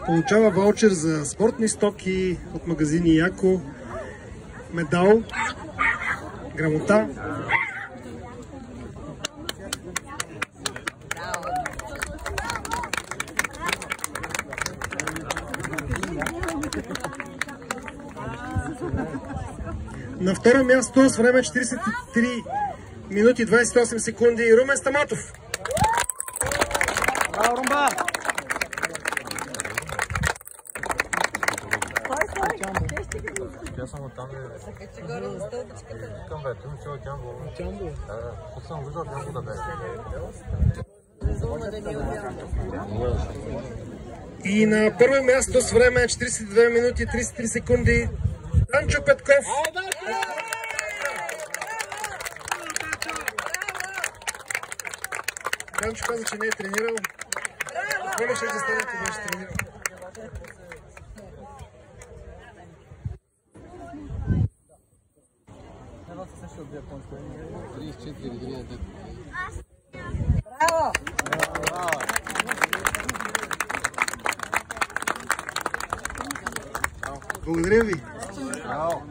Получава ваучер за спортни стоки от магазини Яко, медал, грамота. На второ място с време 43 минути 28 секунди Румен Стаматов. Браво, Румба! Тя само там е... Към бе, тук цяло тямбо. Тямбо? Да, тук съм виждал тямбо да бе. И на първо място с време 42 минути 33 секунди Данчо Петков. Данчо каза, че не е тренирал. Какво ли ще да стане, ако беше тренирал? Браво! Благодаря ви. Браво!